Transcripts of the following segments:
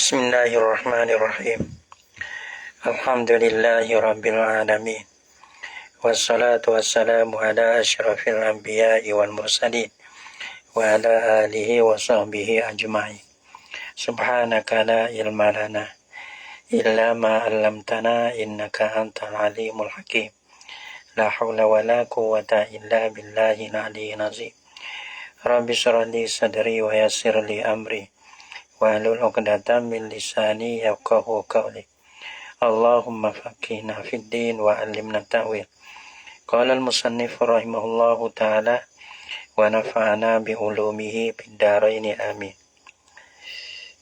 Bismillahirrahmanirrahim. Alhamdulillahi rabbil alamin. Wassalatu wassalamu ala asyrafil anbiya'i wal mursalin wa ala alihi wa sahbihi ajma'in. Subhanaka la ilma lana illa ma 'allamtana innaka antal alimul hakim. La haula wa la quwwata illa billahil aliyyil azim. Rabbi shrah li sadri wa yassir li amri wahlul 'uqdatam min lisani yafqahu qawli. Allahumma faqihna fid din wa 'allimna ta'wil. Qala al-musannif rahimahullahu ta'ala wa nafa'ana bi ulumihi fid dharain amin.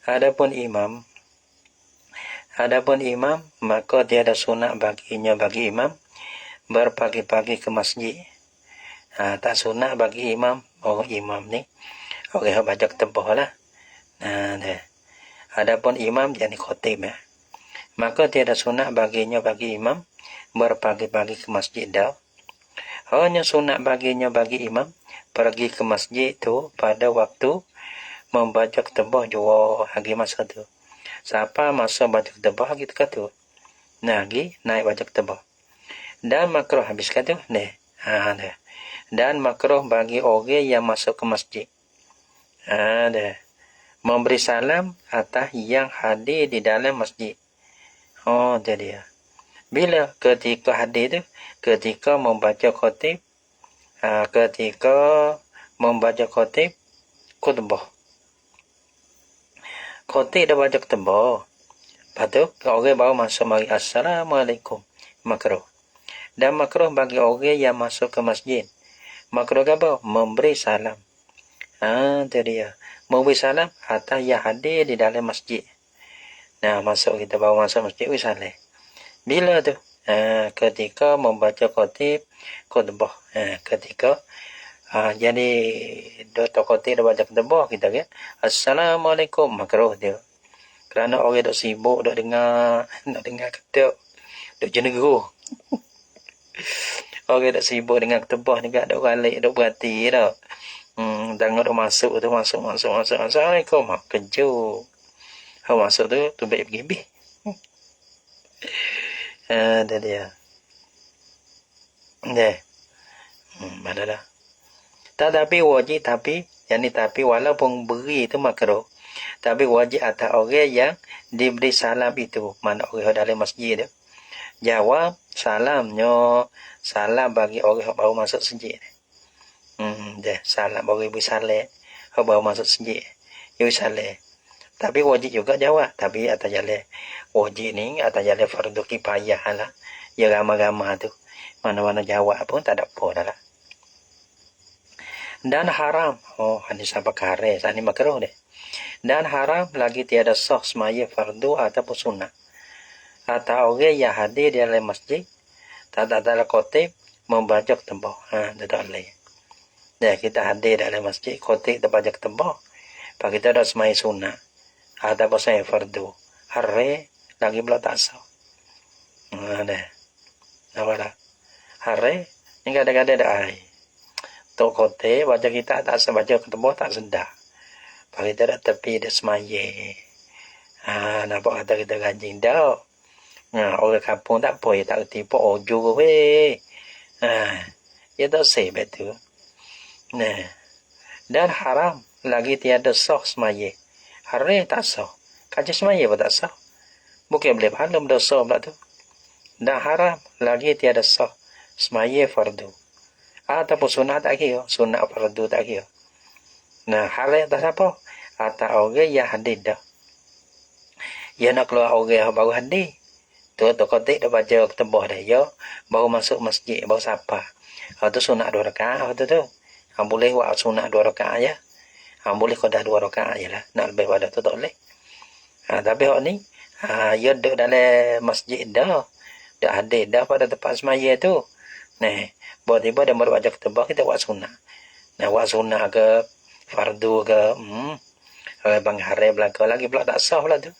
Adapun imam maka tiada sunat baginya bagi imam berpagi-pagi ke masjid. Tak sunat bagi imam ni orang baca tebah lah. Adapun imam jadi khatib ya. Maka tiada sunat baginya bagi imam berpagi-pagi ke masjid dah. Hanya sunat baginya bagi imam pergi ke masjid tu pada waktu membaca tebah jua lagi masa tu. Siapa masa baca tebah gitu kata. Lagi naik baca tebah. Dan makruh habis kata deh. Dan makruh bagi orang yang masuk ke masjid. Memberi salam atas yang hadir di dalam masjid. Jadi ya. Bila ketika hadir tu, ketika membaca khutbah, khutbah. Khutbah dah baca khutbah. Lepas tu, orang baru masuk mari Assalamualaikum. Makruh. Dan makruh bagi orang yang masuk ke masjid. Makruh apa? Memberi salam. Jadi ya. Memberi salam atas yang hadir di dalam masjid. Masuk kita baru masuk masjid, salam. Bila tu? Ketika membaca khutbah. Ketika jadi Dr. Khotib dah baca khutbah kita kan. Assalamualaikum. Makruh dia. Kerana orang duk sibuk, duk dengar kata, duk jeneruh. Orang duk sibuk dengan khutbah ni kan, duk balik, duk berhati dah. Jangan duk masuk. Assalamualaikum. Kejut. Masuk tu baik pergi. Dah dia. Mana dah. Tapi wajib tapi walaupun beri itu makruh. Tapi wajib atas orang yang diberi salam itu. Mana orang dalam masjid tu. Jawab salamnya. Salam bagi orang yang baru masuk masjid. Salam bagi ibu salam. Yang baru masuk masjid. Ibu salam. Tapi wajib juga jawab. Tapi atas jalan wajib ni, atas jalan fardu kifayah lah. Ya ramah-ramah tu. Mana-mana jawab pun tak ada apa dah lah. Dan haram. Ini sampai kare. Ini makruh deh. Dan haram lagi tiada sah semaya fardu ataupun sunnah. Atau orang yang hadir di dalam masjid. Tak ada khotib membaca tembak. Tak boleh. Kita hadir dalam masjid. Khotib tak baca tembak. Pak kita dah semaya sunnah. Ada pasal fardu. Hari lagi pula tak sah. Nampak tak? Hari ni kadang-kadang ada air. Tok kote baca kita tak sah baca ketemu tak sedar. Pak kita dah tepi dah semaya. Nampak kata kita ganjing dah. Orang kampung tak apa. Ya tak kerti apa. Ojo weh. Ya tak sah betul. Dan haram lagi tiada sah semaya. Hari tak sah. Kaji semaya pun tak sah. Bukan boleh pahala berdosa pula tu. Dan haram lagi tiada sah. Semaya fardu. Ataupun sunat tak kira. Sunat fardu tak kira. Hari tak siapa? Atau orang yang hadir dah. Ya nak keluar orang yang baru hadir. Tu kotik dah baca ketembah dah. Ya baru masuk masjid. Baru sapa. Tu sunat 2 rakaat. Tu. Boleh buat sunat 2 rakaat ya. Boleh kau dah 2 rakaat je lah. Nak lebih pada tu tak boleh. Tapi hak ni, ya duduk dalam masjid dah. Dah hadir dah pada tempat semaya tu. Tiba-tiba dia baru baca ketembak, kita buat sunnah. Buat sunnah ke, fardu ke, bang hari belakang lagi pula tak sah pula tu.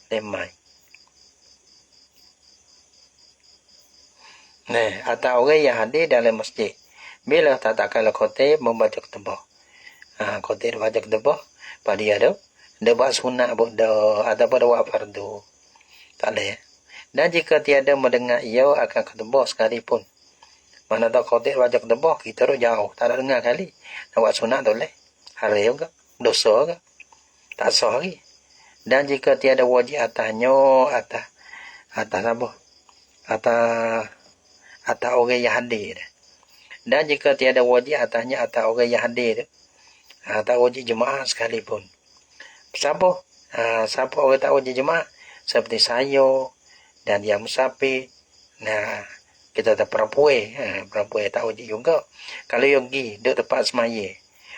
Lemai. Atau orang yang hadir dalam masjid. Bila tak kalau khotib membaca ketembak. Khotib baca ketembak, pada dia tu Dia buat sunat pun dah, ataupun dia buat fardu. Tak boleh. Dan jika tiada mendengar ia akan ketebah sekalipun. Mana tahu khotik baca ketebah, kita tu jauh. Tak ada dengar kali. Nak buat sunat tak boleh. Hari juga. Dosa ke. Tak sah lagi. Dan jika tiada wajib atasnya, atas apa? Atas orang yang hadir. Dan jika tiada wajib atasnya atas orang yang hadir. Tak wajib jemaah sekalipun. Siapa? Siapa orang tak wajib jemaah? Seperti saya dan yang musafir. Nah, kita tak perempuan. Perempuan tak wajib juga. Kalau yang pergi, duduk tempat semaya.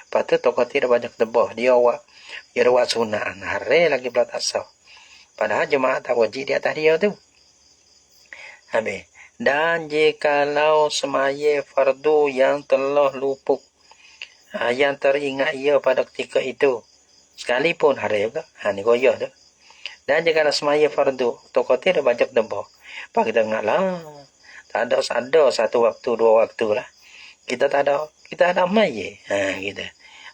Lepas tu, tokoh tidak banyak tebah. Dia buat sunat. Hari lagi pula tak sah. Padahal jemaah tak wajib di atas dia tu. Habis. Dan jikalau semaya fardu yang telah luput. Yang teringat ia pada ketika itu. Sekalipun hari juga. Ni goyah tu. Dan jikalau semaya fardu. Tokoh tidak banyak tebah. Pak kita ingatlah. Tak ada satu waktu, dua waktu lah. Kita tak ada. Kita ada maya. Kita.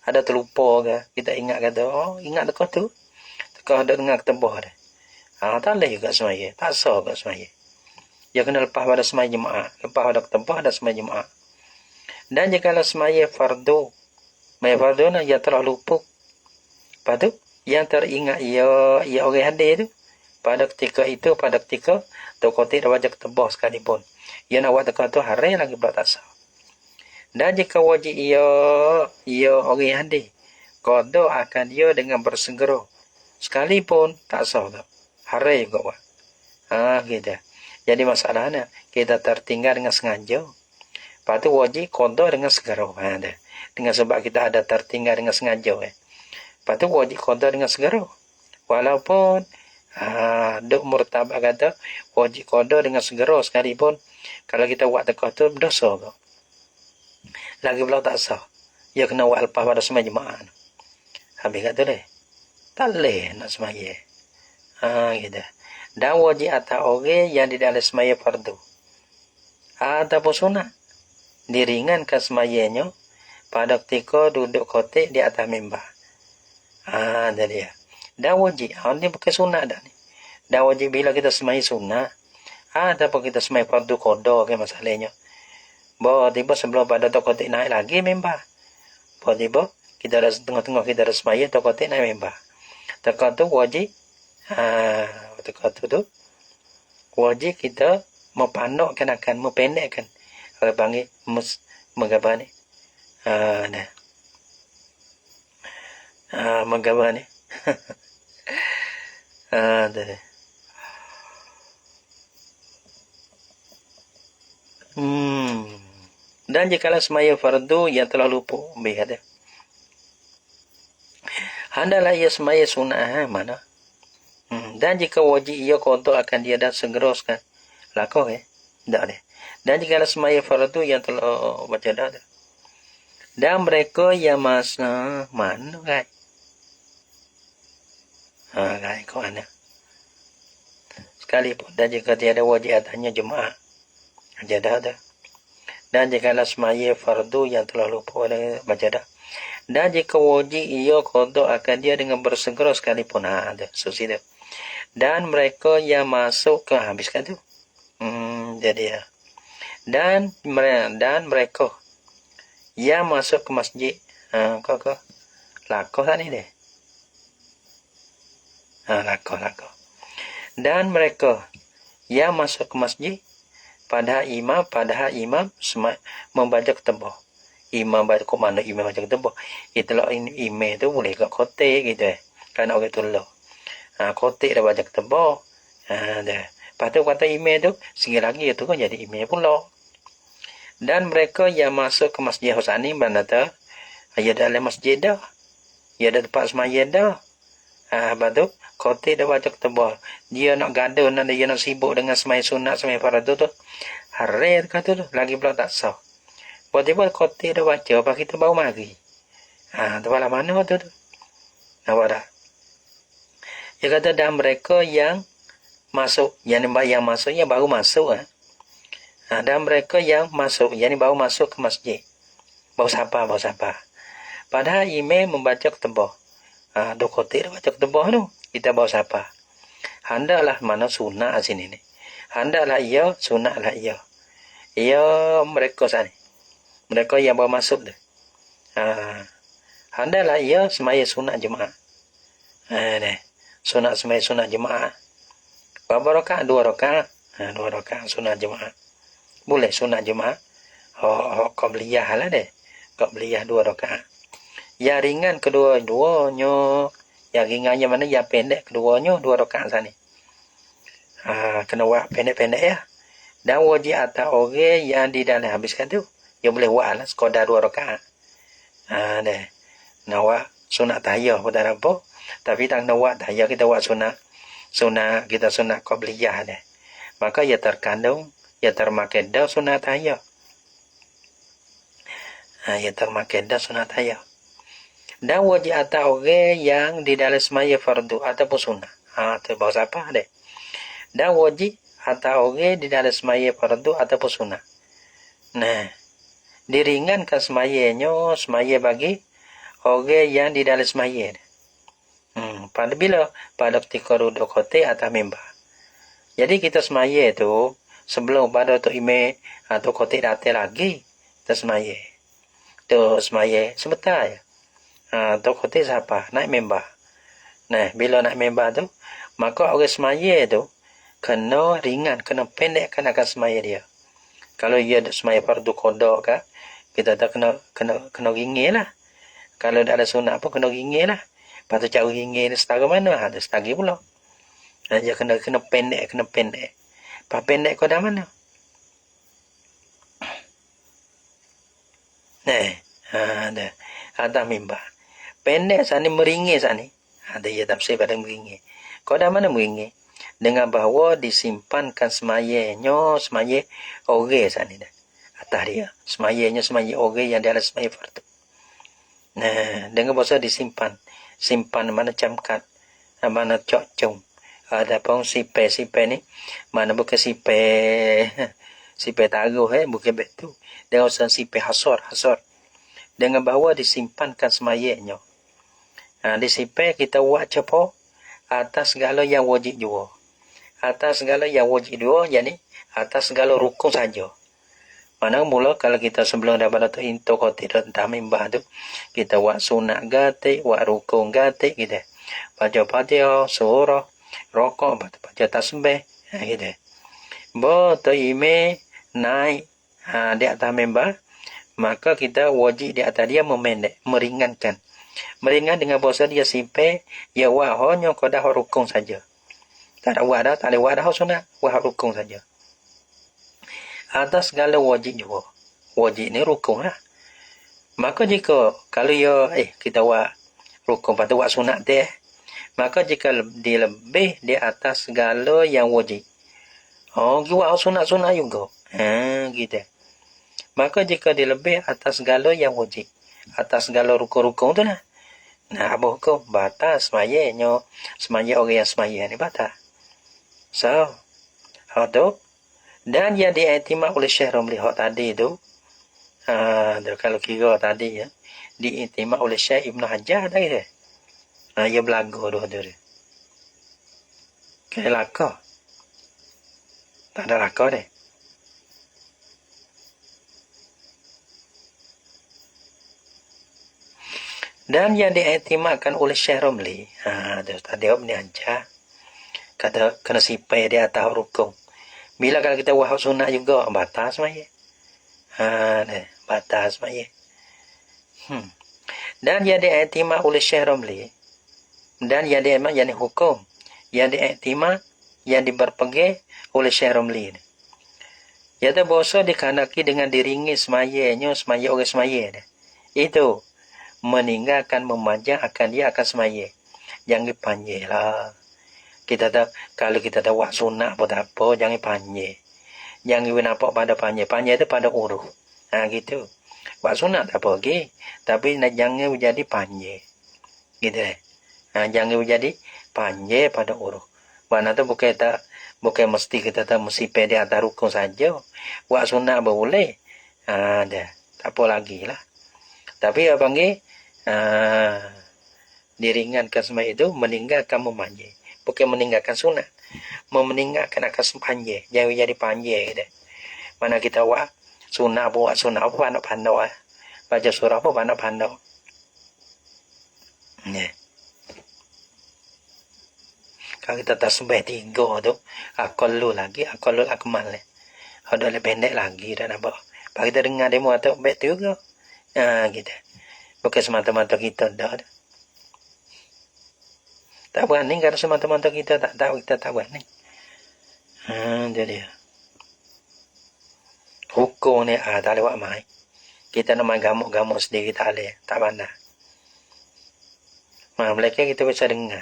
Ada terlupa ke. Kita ingat kata. Oh ingat dekat tu. Dekat ada dengar ketebah dah. Tak boleh juga semaya. Tak sah juga semaya. Dia kena lepas pada semaya jemaah. Lepas pada ketebah ada semaya jemaah. Dan jikalau semaya fardu. Semaya fardu nak ia telah luput. Lepas tu. Yang teringat ia orang hadir tu. Pada ketika itu. Pada ketika. Tokoh tidak baca ketebah sekalipun. Ia nak buat dekat tu hari lagi pula tak sah. Dan jika wajib ia orang yang hadir. Qada akan dia dengan bersegera. Sekalipun tak sah tu. Hari juga buat. Gitu. Jadi masalahnya kita tertinggal dengan sengaja. Lepas tu wajib qada dengan segera. Dengan sebab kita ada tertinggal dengan sengaja. Lepas tu wajib qada dengan segera. Walaupun duk murtabak kata wajib qada dengan segera sekalipun kalau kita buat tekah tu berdosa ke. Lagi pula tak sah. Ia kena buat lepas pada semaya jemaah. Habis kat tu deh. Tak boleh nak semaya. Gitu. Dan wajib atas orang yang di dalam semaya fardu. Ataupun sunat. Diringankan semayanya pada ketika duduk khotik di atas mimbar. Jadi ya. Dan wajib. Ini bukan sunat dah ni. Dan wajib bila kita semaya sunat. Ataupun kita semaya fardu qada ke masalahnya. Bahawa tiba sebelum pada khotik naik lagi mimbar. Bahawa tiba kita ada tengah-tengah kita ada semaya khotik naik mimbar. Tekak tu wajib. Tekak tu wajib kita mempandokkan akan mempendekkan. Orang panggil mengapa ni? Mengapa ni? Dan jikalau semaya fardu yang telah luput. Kata. Handalah ia semaya sunat. Mana? Dan jika wajib ia qada akan dia dah segera lakuh tak deh. Dan jika semaya fardu yang telah baca dah. Dan mereka yang masa mana kan? Kan kau mana? Sekalipun dan jika tiada wajib atasnya jemaah. Baca dah. Dan jika semaya fardu yang telah lupa oleh baca dah. Dan jika wajib ia qada akan dia dengan bersegera sekalipun. Ada susi dah. Dan mereka yang masuk ke habiskan tu. Jadi ya. Dan mereka yang masuk ke masjid. Kau lakoh tak ni deh. Lakoh. Dan mereka yang masuk ke masjid padahal imam membaca ketebah. Imam baca ke mana imam baca ketebah. Itulah imam tu boleh kat khotik gitu Kan orang tolak. Khotik dah baca ketebah. Dah. Lepas tu kata email tu, sekali lagi itu kan jadi email pula. Dan mereka yang masuk ke masjid Husani, mana tu, ia dalam masjid dah. Ia ada tempat semaya dah. Lepas tu, khotik dah baca ketebah. Dia nak gaduh, dia nak sibuk dengan semaya sunat, semaya fardu tu. Hari kata tu, lagi pula tak sah. Tiba-tiba khotik dah baca, apa kita baru mari. Tempat lah mana tu. Nampak tak? Dia kata, dan mereka yang masuk, yang masuknya baru masuk. Dan mereka yang masuk, yang baru masuk ke masjid. Baru siapa. Padahal imam membaca ketebah. Dokotik dah baca ketebah tu. Kita bawa siapa? Hendaklah mana sunat sini ni. Hendaklah ia, sunatlah ia. Ia mereka sana. Mereka yang bawa masuk tu. Hendaklah ia semaya sunat jemaah. Sunat semaya sunat jemaah. Berapa rakaat? 2 rakaat. 2 rakaat sunat jemaah. Boleh sunat jemaah. Qabliyah lah deh. Qabliyah 2 rakaat. Yang ringan kedua-duanya. Yang ringannya mana? Yang pendek keduanya 2 rakaat sana. Kena buat pendek-pendek ya. Dan wajib atas orang yang di dalam habiskan tu. Dia boleh buat lah sekadar 2 rakaat. Deh. Nak buat sunat tahiyah pun tak ada apa. Tapi tak nak buat tahiyah, kita buat sunat kita sunat qabliyah deh. Maka ia terkandung, ia termakan dah sunat tahiyah. Ia termakan dah sunat tahiyah. Dan wajib atas orang yang di dalam semaya fardu ataupun sunat. Tu bahasa apa deh. Dan wajib atas orang di dalam semaya fardu ataupun sunat. Nah, diringankan semayanya, semaya bagi orang yang di dalam semaya. Pada bila? Pada ketika duduk kotek atas mimbar. Jadi kita semaya tu, sebelum pada tu imam atau kotek datang lagi, kita semaya. Tu semaya sebentar ya. Tu kotek siapa? Naik mimbar. Nah, bila naik mimbar tu, maka orang semaya tu, kena ringan, kena pendekkan akan semaya dia. Kalau ia semaya fardu qada ke, kita tak kena ringil lah. Kalau tak ada sunat pun kena ringil lah. Lepas tu cara ringil ni setara mana? Ada setara pula. Dia kena pendek. Lepas pendek kau dah mana? Ada. Atas mimbar. Pendek sana meringil sana. Ada ia tafsir pada meringil. Kau dah mana meringil? Dengan bahawa disimpankan semayanya, semaya orang sana dah. Atas dia. Semayanya, semaya orang yang dalam semaya fardu. Dengan bahasa disimpan. Simpan mana camkat. Mana cok-cung. Ada pun sipai ni. Mana bukan sipai taruh bukan betul. Dengan bahasa sipai hasor. Dengan bahawa disimpankan semayanya. Disipai kita buat cepo atas segala yang wajib juga. Atas segala yang wajib juga, jadi atas segala rukun saja. Mana mula kalau kita sebelum dapat tu into kotik entah mimbah tu, kita buat sunat gatik, buat rukun gatik gitu. Baca Fatihah, surah, rokok, baca tasbih, gitu. Tu imam naik di atas mimbah, maka kita wajib di atas dia memendek, meringankan. Meringan dengan bahasa dia simpai, ya buat hanya kodah rukun saja. Tak ada buat dah, tak ada buat dah sunat, buat rukun saja. Atas segala wajib juga. Wajib ni rukun lah. Maka jika, kalau kita buat rukun, lepas tu buat sunat dia, maka jika dia lebih di atas segala yang wajib. Buat sunat-sunat juga. Gitu. Maka jika dia lebih atas segala yang wajib. Atas segala rukun-rukun tu lah. Apa hukum? Batas semayanya. Semaya orang yang semaya ni batas. So, tu. Dan yang diiktimak oleh Syekh Romli hak tadi tu, kalau kira tadi ya, diiktimak oleh Syekh Ibn Hajar tadi tu. Ia belaga tu dia. Kayak laka. Tak ada laka dia. Dan yang diiktimakkan oleh Syekh Romli, tadi Ibn Hajar kata kena sipai dia atas rukun. Bila kalau kita buat sunat juga, batas maya. Batas maya. Dan yang diiktimak oleh Syekh Romli, dan yang diiktimak, yang hukum, yang diiktimak, yang diberpegang oleh Syekh Romli. Iaitu bahasa dikandaki dengan diringi semayanya, semaya orang semaya. Itu meninggalkan memanjang akan dia akan semaya. Jangan panjang lah. Kita tahu, kalau kita tahu buat sunat pun tak apa, jangan panjang. Jangan nampak pada panjang. Panjang itu pada uruh. Gitu. Buat sunat tak apa lagi. Tapi jangan menjadi panjang. Gitu. Jangan menjadi panjang pada uruh. Mana tu bukan mesti kita tahu mesti pede atas rukun saja. Buat sunat boleh. Dah. Tak apa lagi lah. Tapi apa panggil? Diringankan sembahyang itu meninggalkan memanjir. Bukan meninggalkan sunat. Meninggalkan akan sempanjir. Jangan jadi panjir gitu. Mana kita buat sunat apa pandai-pandai. Baca surah apa pandai-pandai. Yeah. Kalau kita tak sembahyang 3 tu, akal lagi, akal akmal. Ada lebih pendek lagi dah nampak. Pak kita dengar demo atau baik tu ke? Gitu. Bukan semata-mata kita dah. Tak berani kalau semata-mata kita tak tahu, kita tak berani. Jadi hukum ni tak lewat mai. Kita nak main gamuk-gamuk sendiri tak boleh, tak pandai. Mereka kita bisa dengar.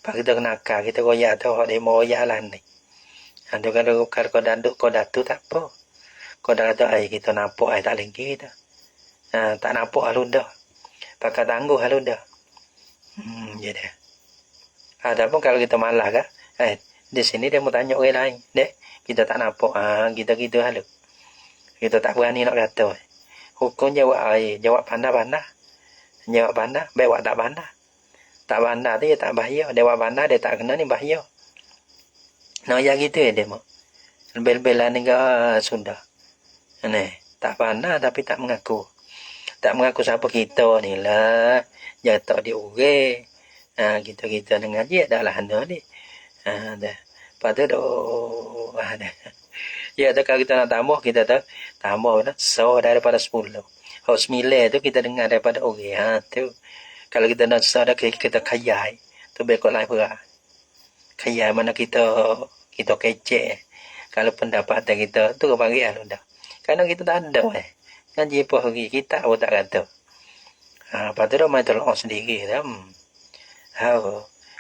Pak kita kena akal, kita koyak tu, demo koyak lah ni. Ada kalau kau datu tak apa. Kau dah ada air kita nampak air tak lengki kita. Tak nampak halus dah. Pakai tangguh halus dah. Jadi. Adapun kalau kita malah kan, di sini dia mau tanya orang lain. Dek, kita tak nampak. Kita gitu halus. Kita tak berani nak kata. Hukum jawab pandai-pandai. Jawab pandai, baik tak pandai. Tak pandai tu dia tak bahaya. Dia buat pandai, dia tak kena ni bahaya. Nah, ya gitu ya dia mau. Bel-belan ni sudah. Ni, tak pandai tapi tak mengaku. Tak mengaku siapa kita ni lah. Jatuh di urang. Kita dengan dia dah lah anda ni. Dah. Lepas tu dah. Ya, kalau kita nak tambah, kita tambah dah. So, daripada 10. Kalau 9 tu kita dengar daripada orang. Tu. Kalau kita nak so, kita kayai. Tu bekot lain pula. Kayai mana kita kecek. Kalau pendapatan kita tu bagi lah dah. Karena kita tak ada ngaji apa lagi kita pun tak kata. Lepas tu dah main tolong sendiri dah.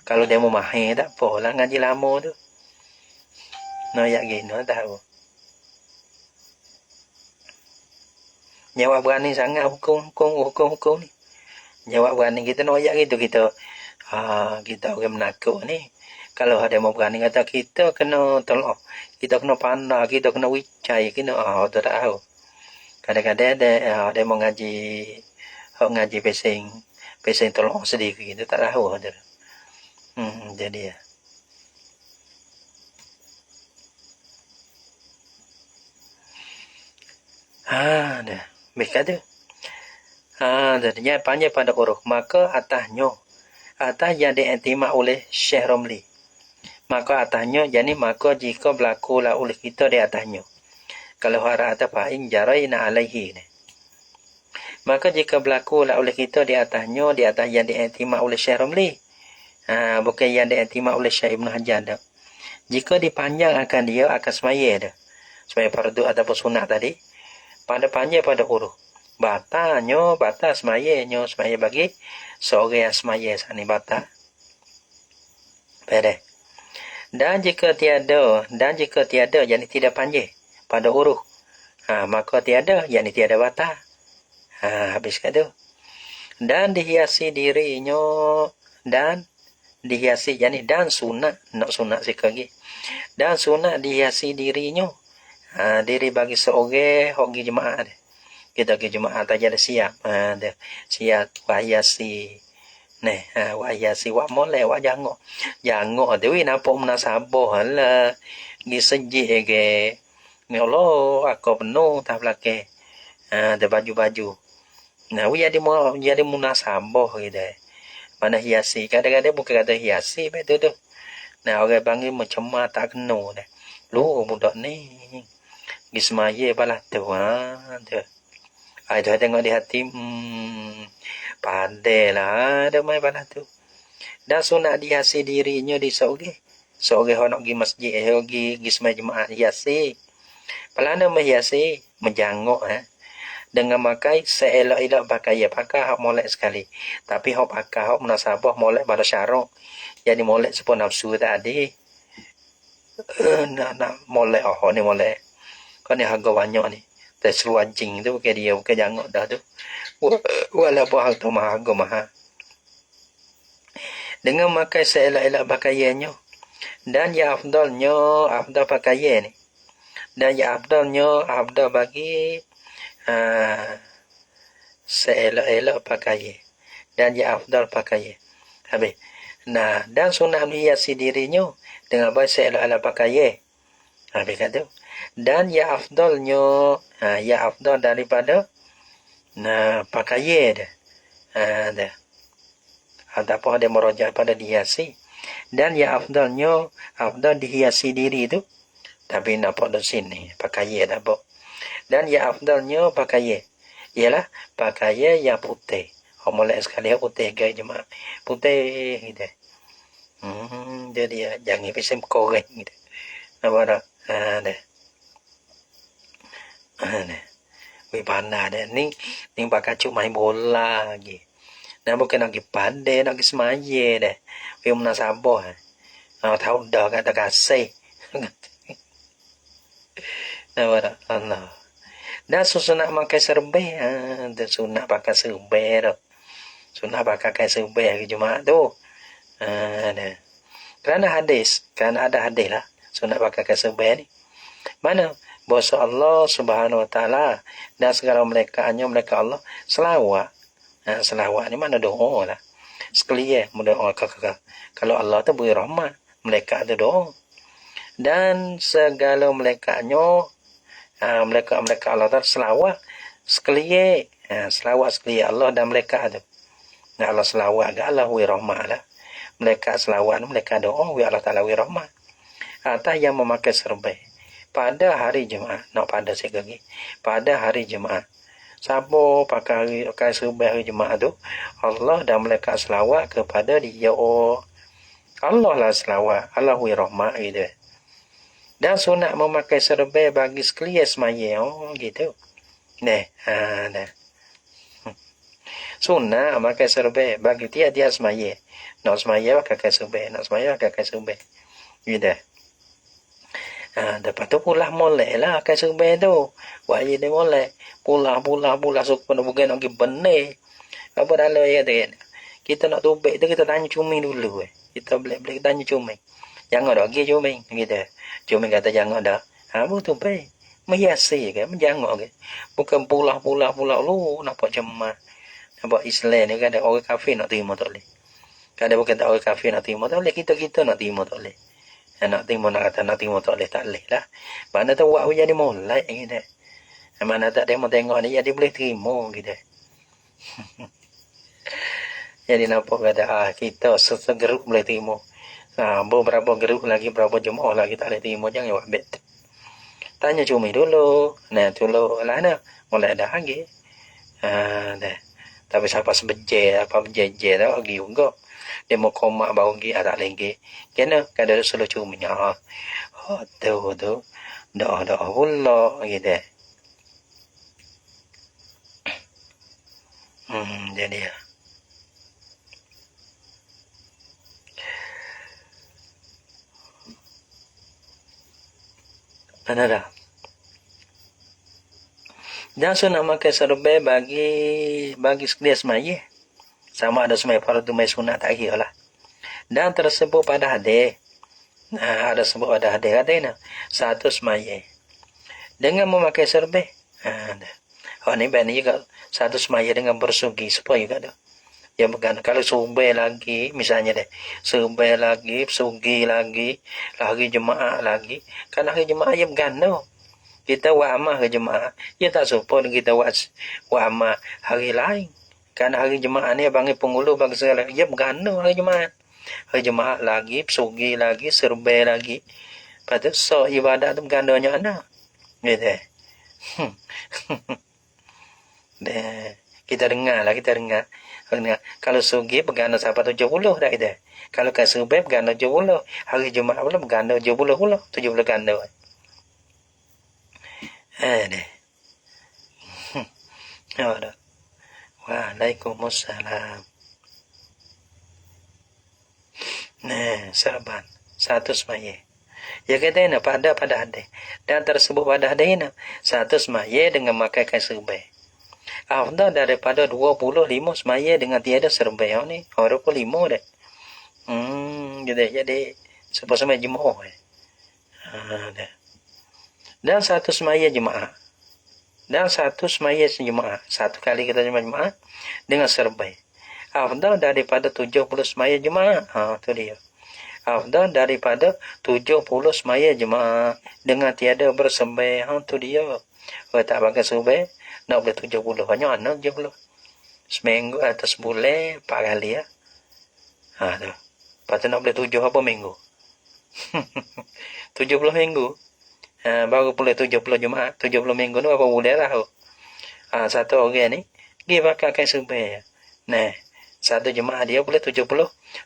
Kalau dia mau mahir tak apa lah ngaji lama tu. Noyak gini tahu. Jawab berani sangat hukum ni. Jawab berani kita noyak gitu kita. Kita orang menakut ni. Kalau ada mau berani kata kita kena tolong. Kita kena pandai, kita kena wicai, kena tak tahu. Kadang-kadang ada mau ngaji pesing tolong sendiri, kita tak tahu ada. Jadi ya. Dah. Mereka tu. Jadinya panjang pada huruf. Maka atas yang diiktimak oleh Syekh Romli. Maka atasnya, jadi maka jika berlaku lah oleh kita di atasnya. Kalau harap atas fa'in jarayna alaihi. Maka jika berlaku lah oleh kita di atasnya, di atas yang diiktimak oleh Syekh Romli. Bukan yang diiktimak oleh Syekh Ibn Hajar dah. Jika dipanjang akan dia, akan semaya dah. Semaya fardu ataupun sunat tadi. Pada panjang pada huruf. Bata semaya bagi seorang yang semaya saat ni bata. Pedih. Dan jika tiada, yakni tidak panjang pada huruf. Maka tiada, yakni tiada bata. Habis kata. Dan dihiasi dirinya, yakni dan sunat, nak sunat sekali. Dan sunat dihiasi dirinya. Diri bagi seorang hoki jemaah. Kita ke jemaah tak ada siap. Siap hiasi. Hiasi wak molek wak jangok tu nampak menasabah lah gi sejik ke ni Allah aku penuh tak belakang ada baju-baju jadi munasabah gitu mana hiasi kadang-kadang bukan kata hiasi betul tu orang panggil macam tak kena dah lu budak ni gi semaya balas tu tu ada tengok di hati pandai lah ada main balas tu. Dan sunat dihiasi dirinya di seorang nak pergi masjid, pergi semai jemaah hiasi. Pelana menghiasi, menjanguk dengan makai seelok-elok pakai hak molek sekali. Tapi hak pakai hak munasabah molek pada syarak. Jadi molek sepun nafsu tadi. Nak molek ni molek. Kau ni harga banyak ni. Terseru anjing tu bukan dia, bukan janguk dah tu. Walaupun hal tu mahal. Dengan makai seelak-elak pakaiannya. Dan ya afdal pakaian ni. Dan ya afdal bagi seelak-elak pakaian. dan ya afdal pakai. Habis. Nah, dan sunat menghiasi dirinya dengan bahasa ala pakai. Habis kata. Dan ya afdalnya, ya afdal daripada pakai dia. Dah. Ataupun ada merojak pada dihiasi. Dan ya afdalnya, afdal dihiasi diri itu. Tapi nampak di sini, pakai dah apa. Dan ya afdalnya pakai. Ialah pakai yang putih. Mulai sekali putih gaya jemaah. Putih gitu. Jadi jangan pisang koreng gitu. Nampak tak? Dah. Dah. Wih pandai dah. Ni pakai cuk main bola lagi. Nah bukan lagi pandai, lagi semaya dah. Wih menasabah. Tahu dah kata kasih. Nampak tak? Allah. Dan sunat pakai serbai. Dan sunat pakai serbai dah. Sunat pakai serbai hari Jumaat tu. Dah. Kerana ada hadis lah. Sunat pakai serbai ni. Mana? Bahasa Allah Subhanahu Wa Taala dan segala mereka Allah selawat. Selawat ni mana doa lah. Sekalian mendoa kalau Allah tu beri rahmat, mereka ada doa. Dan segala mereka-nya mereka Allah tu selawat sekalian. Selawat sekalian Allah dan mereka ada. Nah Allah selawat ke Allah beri rahmat lah. Mereka selawat mereka doa wi Allah Taala beri rahmat. Atas yang memakai serbai pada hari Jumaat, pada sekali pada hari Jumaat. Siapa pakai serbai hari Jumaat tu, Allah dan mereka selawat kepada dia. Allah lah selawat, Allah wi rahmat gitu. Dan sunat memakai serbai bagi sekalian semaya. Gitu. Nah, sunat memakai serbai bagi tiap-tiap semaya. Nak semaya pakai serbai, nak semaya pakai serbai. Gitu. Lepas tu pulah molek lah pakai serbai tu. Buat je dia molek. Pulah suka bukan nak pergi benih. Apa dalam ya tu. Kita nak tubik tu kita tanya cumi dulu. Kita boleh tanya cumi. Jangan dah pergi cumi. Gitu. Cumi kata jangan dah. Apa tu baik. Menghiasi ke. Jangan ke. Bukan pulah lu. Nampak cemah. Nampak Islam ni kan ada orang kafir nak terima tak boleh. Kan ada bukan tak orang kafir nak terima tak boleh. Kita nak terima tak boleh. Nak terima nak kata nak terima tak boleh lah. Mana tahu buat jadi molek gitu. Mana tak dia mau tengok ni jadi boleh terima gitu. Jadi nampak kata kita segeruk boleh terima. Beberapa geruk lagi berapa jemaah lagi tak boleh terima jangan buat bet. Tanya cumi dulu. Nah dulu lah nak molek dah lagi. Dah. Tapi siapa sebeje apa bejeje dah lagi juga. Dia mau komak bau gi ada lagi. Kena kada selalu cumanya. Tu. Dah pula gitu. Jadi ya. Mana dah? Dan sunat makan serbai bagi sedia semaya. Sama ada semaya fardu mai sunat tak kira lah. Dan tersebut pada hadis. Ada sebut pada hadis katanya satu semaya dengan memakai serbai. Ni bani juga satu semaya dengan bersugi supaya juga dah. Ya bukan kalau serbai lagi misalnya deh. Serbai lagi, sugi lagi, hari jemaah lagi. Kan hari jemaah ya berganda. Kita buat amal hari jemaah. Ya tak support kita buat amal hari lain. Kan hari jemaah ni bagi penghulu bagi segala. Ya berganda hari jemaah. Hari jemaah lagi, sugi lagi, serbai lagi. Lepas tu so ibadat tu bergandanya anak. Gitu. Kita dengar. Kalau sugi berganda sampai 70 dah kita. Kalau kan serbai berganda 70. Hari jemaah pula berganda 70 pula. 70 ganda. Ada. Waalaikumsalam. Sahabat. Satu semaya. Ya kata ini pada hadis. Dan tersebut pada hadis ini. Satu semaya dengan memakai serbai. Afdal daripada 25 semaya dengan tiada serbai. Ni 25 dah. Jadi semaya jemaah. Dan satu semaya jemaah. Dan satu semaya jemaah. Satu kali kita jemaah dengan serbai. afdal daripada 70 semaya jemaah. Tu dia. Afdal daripada 70 semaya jemaah dengan tiada bersembah. Tu dia. Kalau tak pakai subuh, nak boleh 70. Banyak anak 70. Seminggu atau sebulan 4 kali ya. Tu. Lepas tu nak boleh 7 apa minggu? 70 minggu. Baru boleh 70 jemaah. 70 minggu tu apa boleh lah. Satu orang ni pergi pakai subuh. Nah, satu jemaah dia boleh 70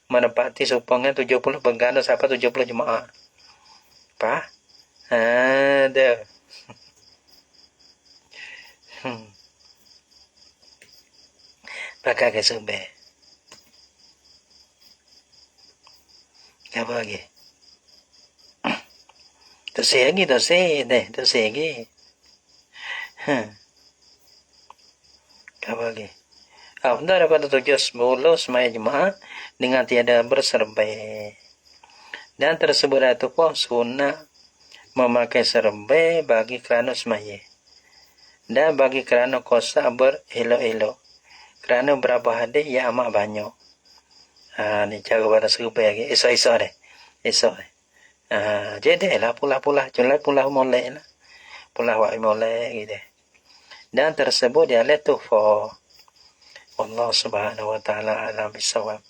menepati supangnya 70 berganda siapa 70 jemaah. Apa? Ada. Pakai ke subuh. Apa lagi? Terus lagi. Terus lagi. Apa lagi? Afdal daripada 70 semaya jemaah dengan tiada berserbai. Dan tersebut itu pun sunnah memakai serbai bagi kerana semaya. Dan bagi kerana kosak berelok-elok. Kerana berapa hadis yang amat banyak. Ni cara pada serbai lagi. Esok deh. Jadi lah pula. Julai pula mulai lah. Pula wak mulai gitu. Dan tersebut dia letuh for Allah subhanahu wa ta'ala alam bisawab.